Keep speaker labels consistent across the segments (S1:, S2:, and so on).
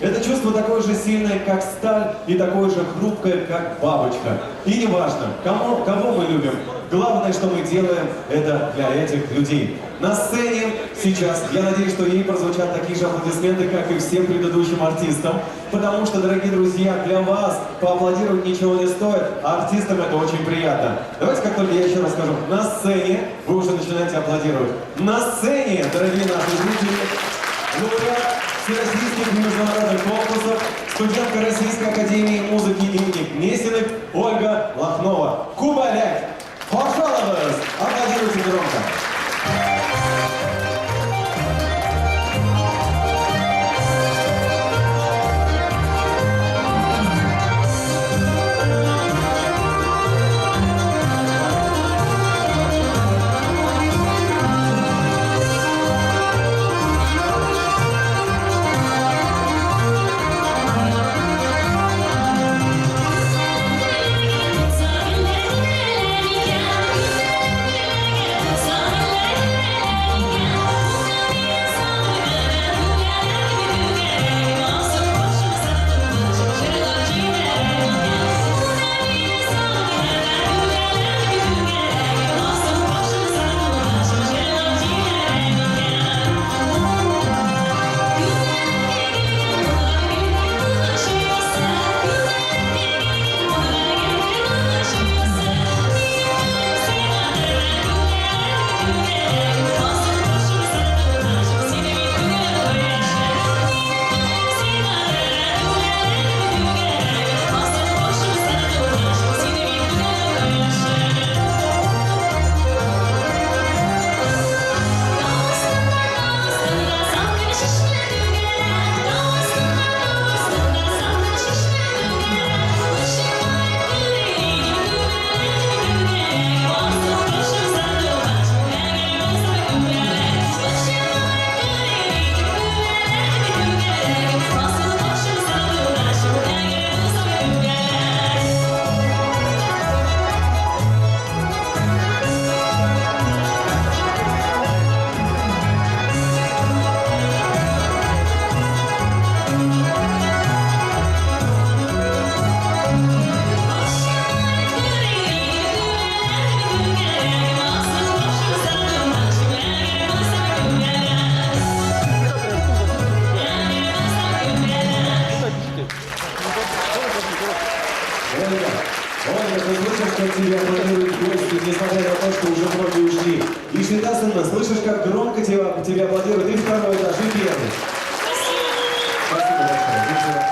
S1: Это чувство такое же сильное, как сталь, и такое же хрупкое, как бабочка. И неважно, кого мы любим, главное, что мы делаем, это для этих людей. На сцене сейчас, я надеюсь, что ей прозвучат такие же аплодисменты, как и всем предыдущим артистам, потому что, дорогие друзья, для вас поаплодировать ничего не стоит, а артистам это очень приятно. Давайте, как только я еще раз скажу, на сцене вы уже начинаете аплодировать. На сцене, дорогие наши зрители, лауреат всероссийских и международных конкурсов, студентка Российской академии музыки имени Гнесиных Ольга Лохнова. Кубаляк! Пожалуйста! Аплодируйте громко! Ольга, ты слышишь, как тебя аплодируют гости, несмотря на то, что уже многие ушли. И Швидасовна, слышишь, как громко тебя аплодируют и второй этаж, и первый. Спасибо большое.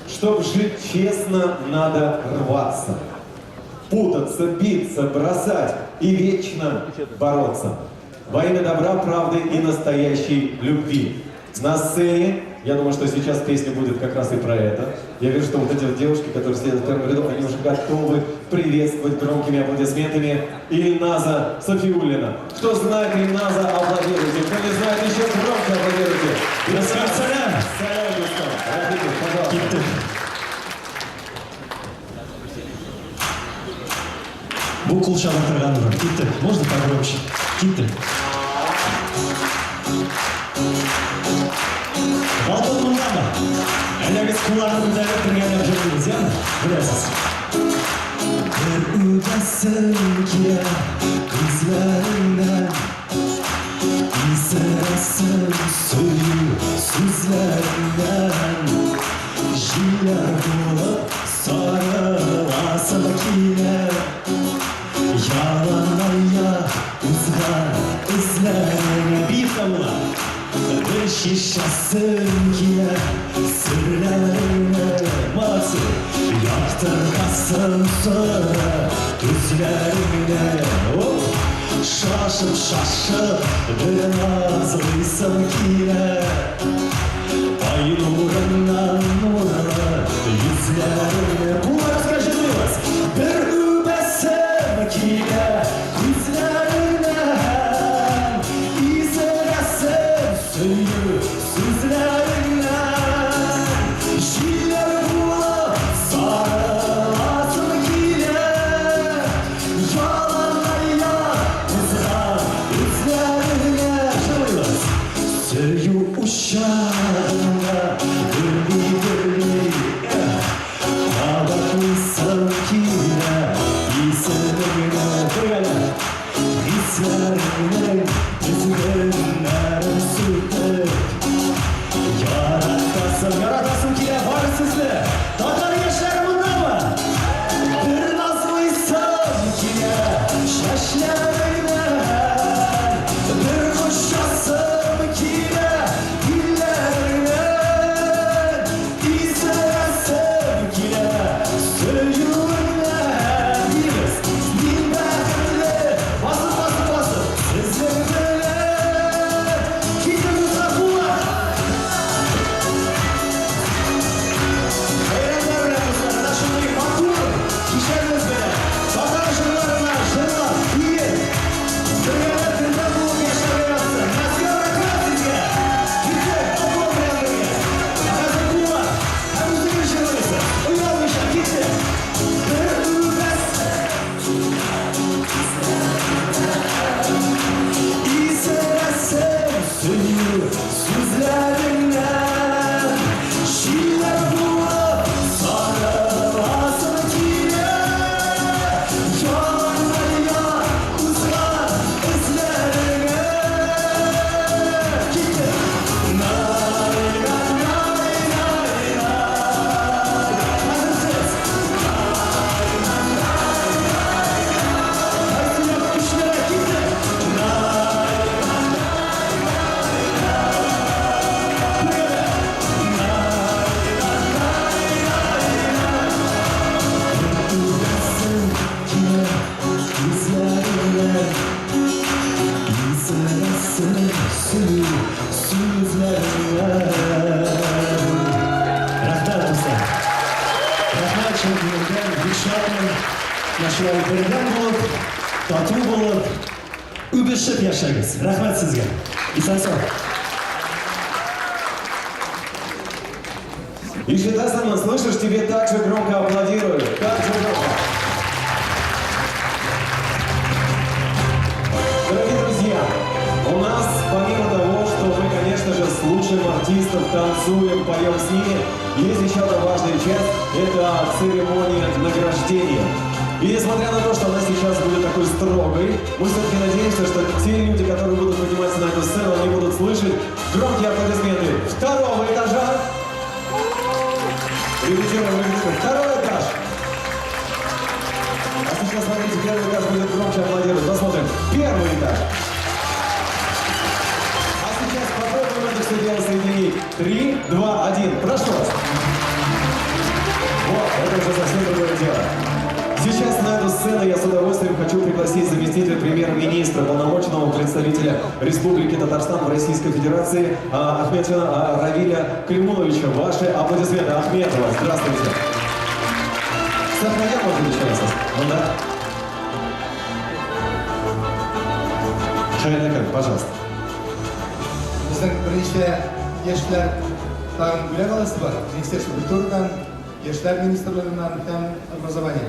S1: Чтоб жить честно, надо рваться. Путаться, биться, бросать и вечно бороться. Во имя добра, правды и настоящей любви. На сцене, я думаю, что сейчас песня будет как раз и про это. Я вижу, что вот эти вот девушки, которые сидят в первом ряду, они уже готовы приветствовать громкими аплодисментами Ильназа Софиуллина. Кто знает Ильназа, аплодируйте. Кто не знает, еще громко аплодируйте. Пожалуйста.
S2: Bu kul çalan Gitti. Можно погромче? Gitti. Балкон мындағы. Әлеміз құлағын дәліп тұрғандар жүрміз, яғни? Білесіз. Bir ödesin ki kızlarından İzlesin suyu sözlerinden Jiller bulup sarılasın kine Yalanaya uzgan izlerine bir damla Bir şişasın ki sırlarına matı Yaktırmasın sonra düzlerine Şaşıp şaşıp bir nazlısın ki Ay nurundan nurlu yüzlerine Bu расскажи вас bir übesem ki Kuzlerinden izlesin suyu sözlerinden Jiller bulup sarılasın ki Yalanlar ya kızlar üzlerine Söylüyoruz Suyu uşağına Gırgır Ağlatmışsam kine İslerine böyle İslerine Üzgünler sürdü Yaratasın kine var sizde Tatar gençler bunda mı? Kırmazmışsam kine Şaşlarına Bir kuşasım kine Dillerine İzlemezsem kine Sözcüğüne Biliriz Dilberle Basın Sizlerine Kitabınıza kulak Eğlenler önemlisi Naşınlayı makul Kişeriniz beni Bakar şunlarına Şunlar iyi Sırgana kırda bulup yaşamaya yazsın Nasıl bırakırsın ya Gitti okul beyanlarına Bakar kulak Hem üzülür şunlarısı Uyuyamışlar gitti Kırmaz İzlemezsem seni Sözlerinden Şiirler bulup Sarılasın kine Yanlarına uzman izlerine Gitti Nay nay nay nay nay Hazırsınız Haydi yok düşlere gitti Нашlar birden bulup, tatlı bulup, übüşüp yaşayınız. Rahmet sizge. İsan sağ.
S1: Если ты сама слышишь, тебе так же громко аплодируют. Так же громко. Дорогие друзья, у нас, помимо того, что мы, конечно же, слушаем артистов, танцуем, поем с ними, есть еще одна важная часть – это церемония награждения. И несмотря на то, что она сейчас будет такой строгой, мы все-таки надеемся, что те люди, которые будут подниматься на эту сцену, они будут слышать громкие аплодисменты второго этажа. Репетируем. Второй этаж. А сейчас, смотрите, первый этаж будет громче аплодировать. Посмотрим. Первый этаж. А сейчас попробуем это все дело соединить. 3, 2, 1. Прошу вас. Вот, это уже совсем другое дело. Сейчас на эту сцену я с удовольствием хочу пригласить заместителя премьер-министра, полномочного представителя Республики Татарстан в Российской Федерации Ахметжана Равиля Калимуловича. Ваши аплодисменты. Ахметова, здравствуйте. Сохраняем, может быть, еще раз? Ну да. Шайнакан, пожалуйста.
S3: Bizning birinchi yoshlar ta'lim bo'lganimiz bor. Ministerstvo kulturadan, yoshlar ministrligidan ham образование.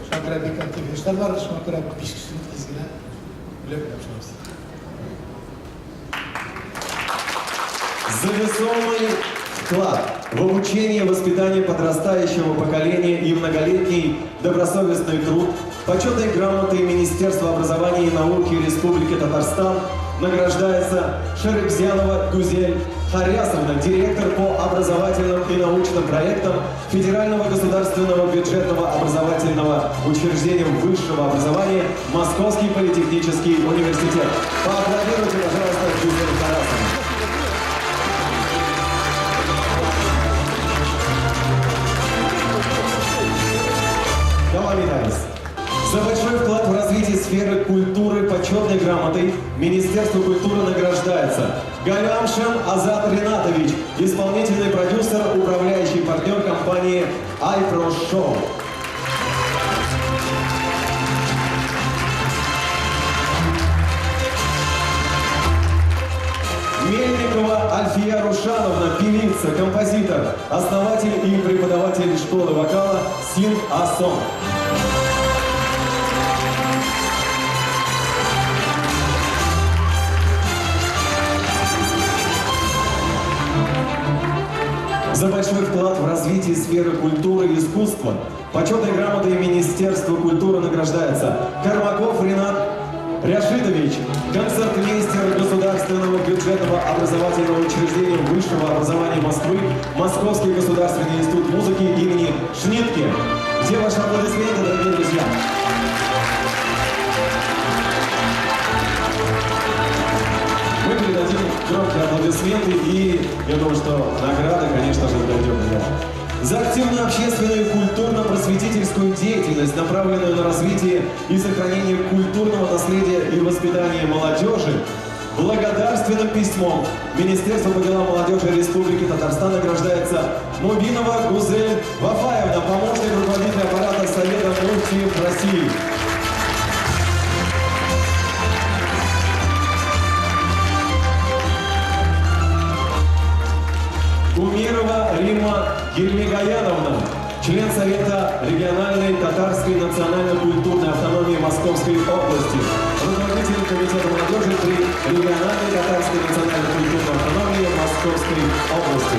S3: Shunaqabek aktiv yoshlar bor, shunaqalar 5 kishilik tezgina bilib yapamiz.
S1: За весомый вклад в обучение и воспитание подрастающего поколения и многолетний добросовестный труд почетной грамотой Министерства образования и науки Республики Татарстан награждается Шеребзянова Гузель Харясовна, директор по образовательным и научным проектам Федерального государственного бюджетного образовательного учреждения высшего образования Московский политехнический университет. Поаплодируйте, пожалуйста, Гузель Харясовна. Давай, Виталис. За большой вклад в развитие сферы культуры почетной грамотой Министерство культуры награждается Галямшин Азат Ринатович, исполнительный продюсер, управляющий партнер компании iPro Show. Мельникова Альфия Рушановна, певица, композитор, основатель и преподаватель школы вокала Sing a Song. за большой вклад в развитие сферы культуры и искусства. Почетной грамотой Министерства культуры награждается Кармаков Ринат Ряшидович, концертмейстер Государственного бюджетного образовательного учреждения высшего образования Москвы, Московский государственный институт музыки имени Шнитке. Где ваши аплодисменты, дорогие друзья? Мы передадим громкие аплодисменты и, я думаю, что награды, конечно же, дойдем до него. За активную общественную и культурно-просветительскую деятельность, направленную на развитие и сохранение культурного наследия и воспитание молодежи, благодарственным письмом Министерство по делам молодежи Республики Татарстан награждается Мубинова Гузель Вафаевна, помощник руководителя аппарата Совета муфтиев России. Кумирова Римма Ельмигаяновна, член Совета региональной татарской национально-культурной автономии Московской области, руководитель Комитета молодежи при региональной татарской национально-культурной автономии Московской области.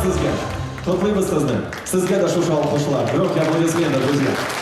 S1: Sizga, to'playmiz sizni. Sizga da shu shol qo'shiladi. G'urur aplodismentlar, друзья.